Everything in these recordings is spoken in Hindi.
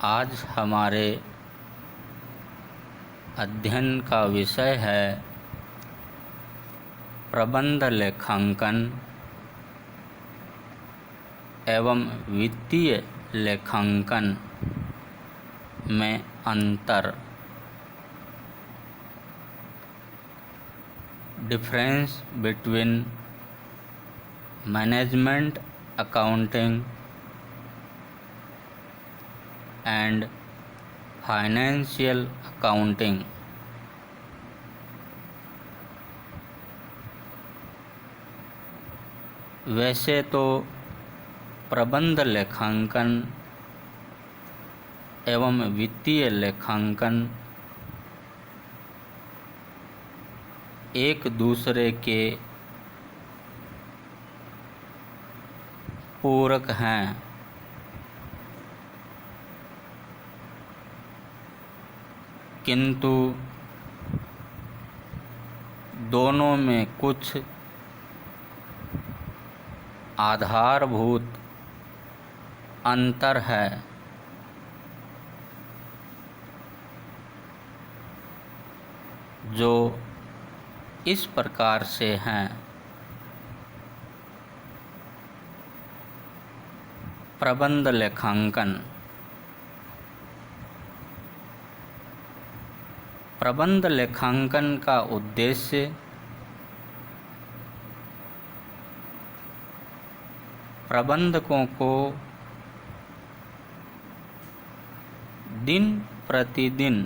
आज हमारे अध्ययन का विषय है प्रबंध लेखांकन एवं वित्तीय लेखांकन में अंतर। Difference between management accounting and financial accounting. वैसे तो प्रबंध लेखांकन एवं वित्तीय लेखांकन एक दूसरे के पूरक हैं, किंतु दोनों में कुछ आधारभूत अंतर है। जो इस प्रकार से हैं। प्रबंध लेखांकन। प्रबंध लेखांकन का उद्देश्य प्रबंधकों को दिन प्रतिदिन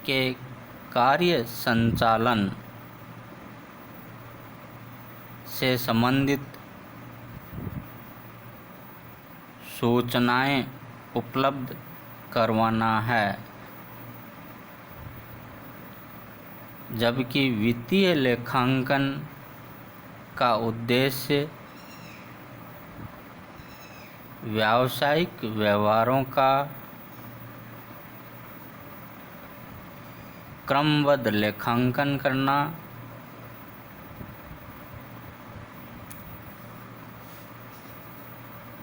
के कार्य संचालन से संबंधित सूचनाएं उपलब्ध करवाना है, जबकि वित्तीय लेखांकन का उद्देश्य व्यावसायिक व्यवहारों का क्रमबद्ध लेखांकन करना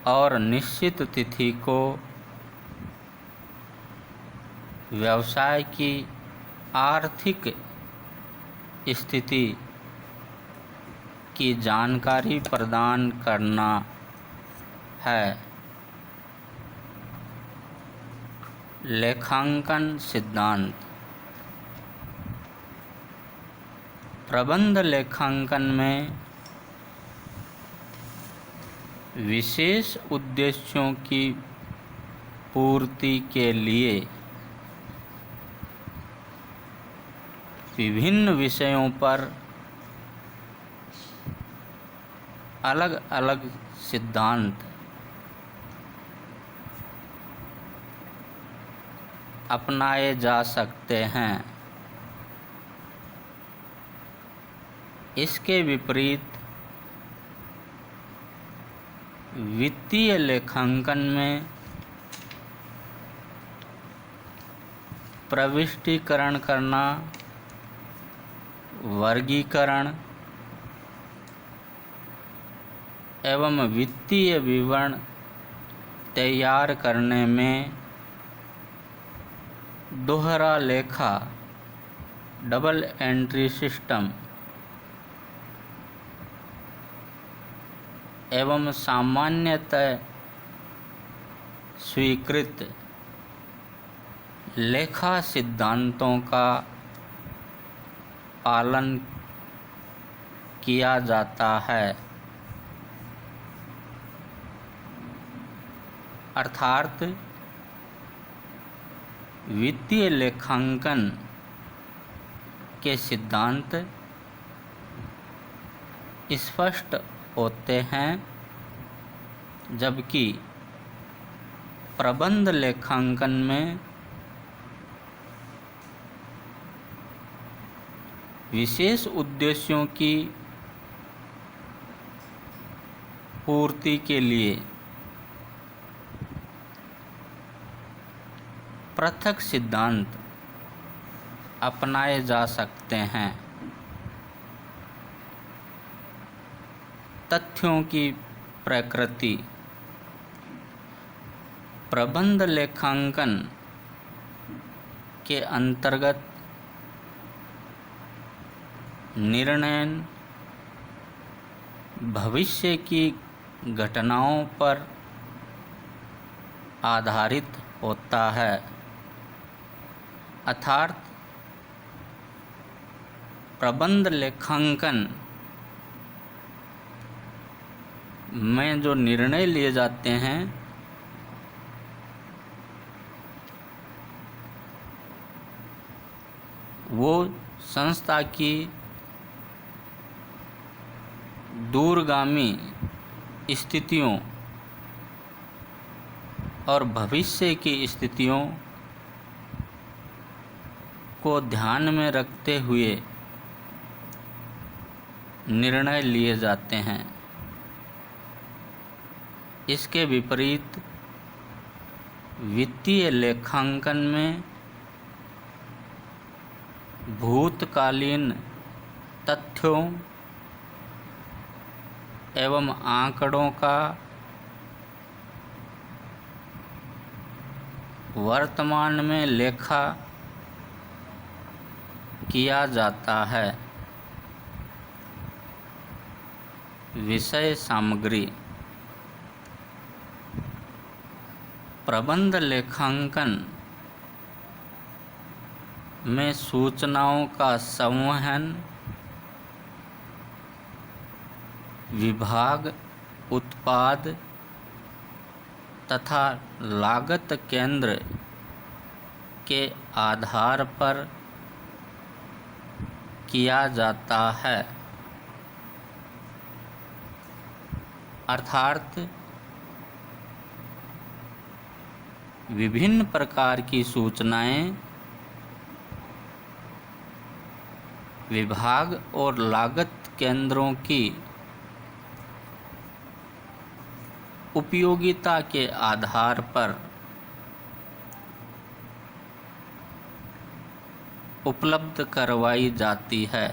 और निश्चित तिथि को व्यवसाय की आर्थिक स्थिति की जानकारी प्रदान करना है। लेखांकन सिद्धांत। प्रबंध लेखांकन में विशेष उद्देश्यों की पूर्ति के लिए विभिन्न विषयों पर अलग अलग सिद्धांत अपनाए जा सकते हैं। इसके विपरीत वित्तीय लेखांकन में प्रविष्टिकरण करना, वर्गीकरण एवं वित्तीय विवरण तैयार करने में दोहरा लेखा डबल एंट्री सिस्टम एवं सामान्यतः स्वीकृत लेखा सिद्धांतों का पालन किया जाता है। अर्थात वित्तीय लेखांकन के सिद्धांत स्पष्ट होते हैं, जबकि प्रबंध लेखांकन में विशेष उद्देश्यों की पूर्ति के लिए पृथक सिद्धांत अपनाए जा सकते हैं। तथ्यों की प्रकृति। प्रबंध लेखांकन के अंतर्गत निर्णय भविष्य की घटनाओं पर आधारित होता है, अर्थात प्रबंध लेखांकन में जो निर्णय लिए जाते हैं वो संस्था की दूरगामी स्थितियों और भविष्य की स्थितियों को ध्यान में रखते हुए निर्णय लिए जाते हैं। इसके विपरीत वित्तीय लेखांकन में भूतकालीन तथ्यों एवं आंकड़ों का वर्तमान में लेखा किया जाता है। विषय सामग्री। प्रबंध लेखांकन में सूचनाओं का संवहन, विभाग, उत्पाद तथा लागत केंद्र के आधार पर किया जाता है, अर्थात विभिन्न प्रकार की सूचनाएं विभाग और लागत केंद्रों की उपयोगिता के आधार पर उपलब्ध करवाई जाती है।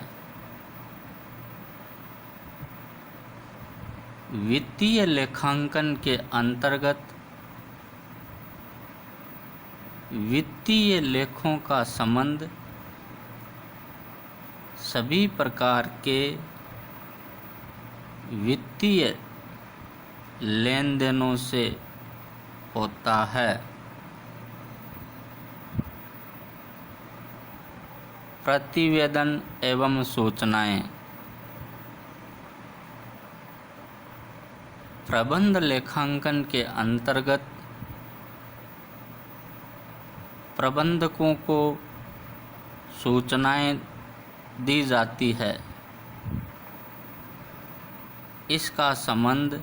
वित्तीय लेखांकन के अंतर्गत वित्तीय लेखों का संबंध सभी प्रकार के वित्तीय लेन देनों से होता है। प्रतिवेदन एवं सूचनाएं। प्रबंध लेखांकन के अंतर्गत प्रबंधकों को सूचनाएं दी जाती है। इसका संबंध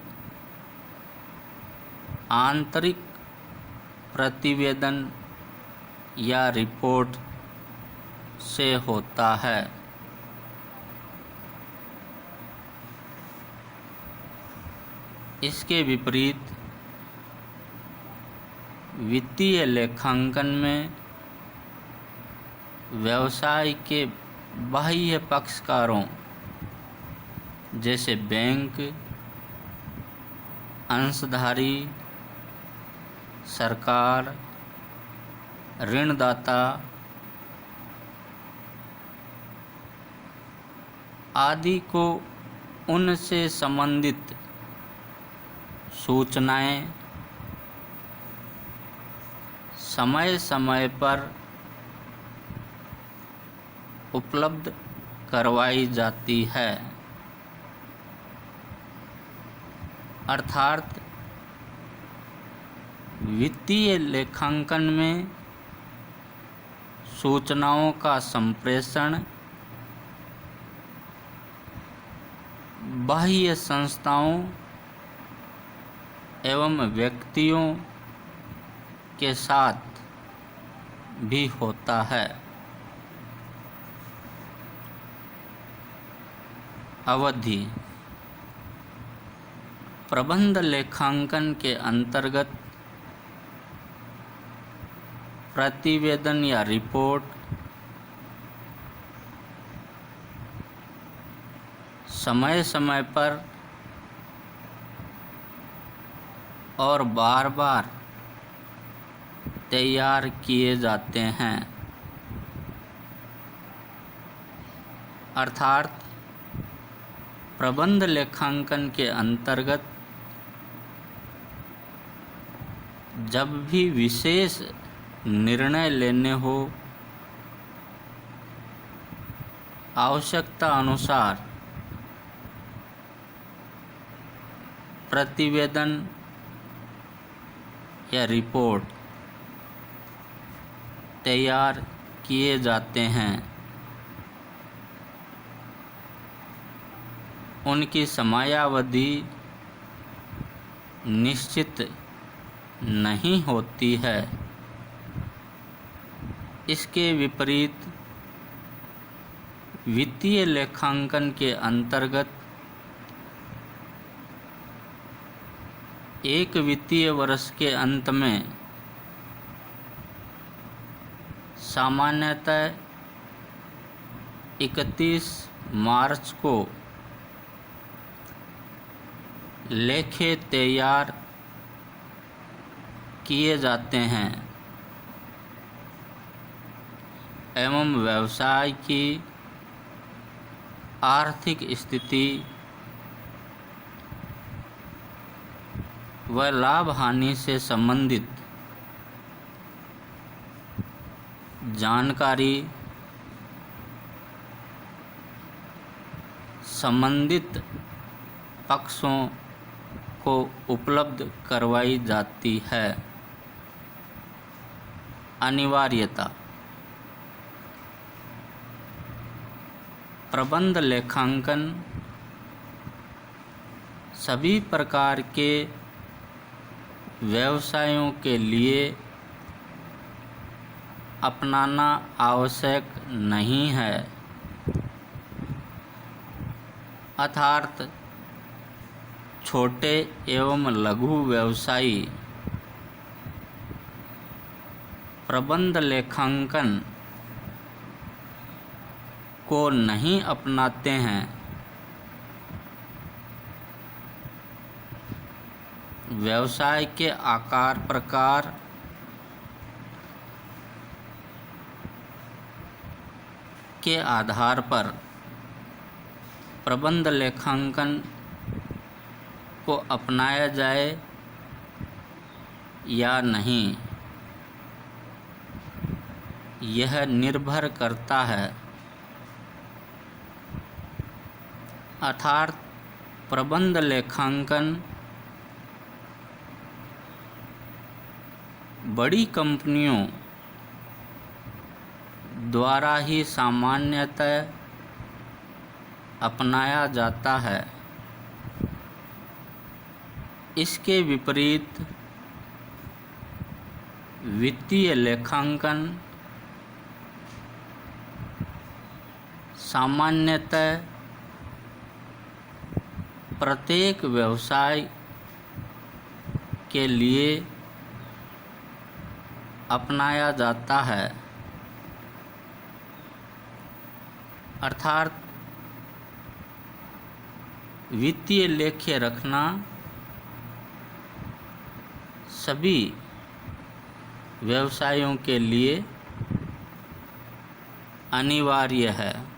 आंतरिक प्रतिवेदन या रिपोर्ट से होता है। इसके विपरीत वित्तीय लेखांकन में व्यवसाय के बाह्य पक्षकारों जैसे बैंक, अंशधारी, सरकार, ऋणदाता आदि को उनसे संबंधित सूचनाएं समय समय पर उपलब्ध करवाई जाती है, अर्थात वित्तीय लेखांकन में सूचनाओं का संप्रेषण बाह्य संस्थाओं एवं व्यक्तियों के साथ भी होता है। अवधि। प्रबंध लेखांकन के अंतर्गत प्रतिवेदन या रिपोर्ट समय समय पर और बार बार तैयार किए जाते हैं। अर्थात प्रबंध लेखांकन के अंतर्गत जब भी विशेष निर्णय लेने हो, आवश्यकता अनुसार प्रतिवेदन या रिपोर्ट तैयार किए जाते हैं। उनकी समयावधि निश्चित नहीं होती है। इसके विपरीत वित्तीय लेखांकन के अंतर्गत एक वित्तीय वर्ष के अंत में सामान्यतः 31 मार्च को लेखे तैयार किए जाते हैं एवं व्यवसाय की आर्थिक स्थिति व लाभ हानि से संबंधित जानकारी संबंधित पक्षों को उपलब्ध करवाई जाती है। अनिवार्यता। प्रबंध लेखांकन सभी प्रकार के व्यवसायों के लिए अपनाना आवश्यक नहीं है। अर्थात छोटे एवं लघु व्यवसायी प्रबंध लेखांकन को नहीं अपनाते हैं। व्यवसाय के आकार प्रकार, के आधार पर प्रबंध लेखांकन को अपनाया जाए या नहीं, यह निर्भर करता है। अर्थात प्रबंध लेखांकन बड़ी कंपनियों द्वारा ही सामान्यतः अपनाया जाता है। इसके विपरीत वित्तीय लेखांकन सामान्यतः प्रत्येक व्यवसाय के लिए अपनाया जाता है। अर्थात वित्तीय लेखे रखना सभी व्यवसायों के लिए अनिवार्य है।